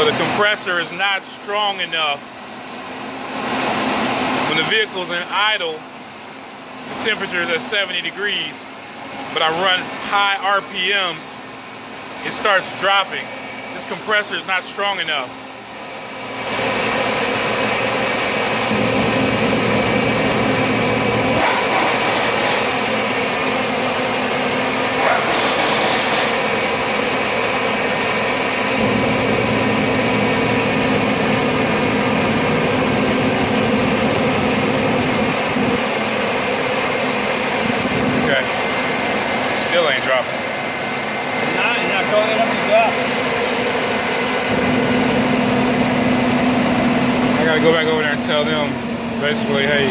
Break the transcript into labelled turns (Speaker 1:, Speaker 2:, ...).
Speaker 1: So the compressor is not strong enough. When the vehicle's in idle, the temperature is at 70 degrees, but I run high RPMs, it starts dropping. This compressor is not strong enough. Still ain't dropping.
Speaker 2: Nah, you're not throwing it up your gut.
Speaker 1: I gotta go back over there and tell them, basically, hey,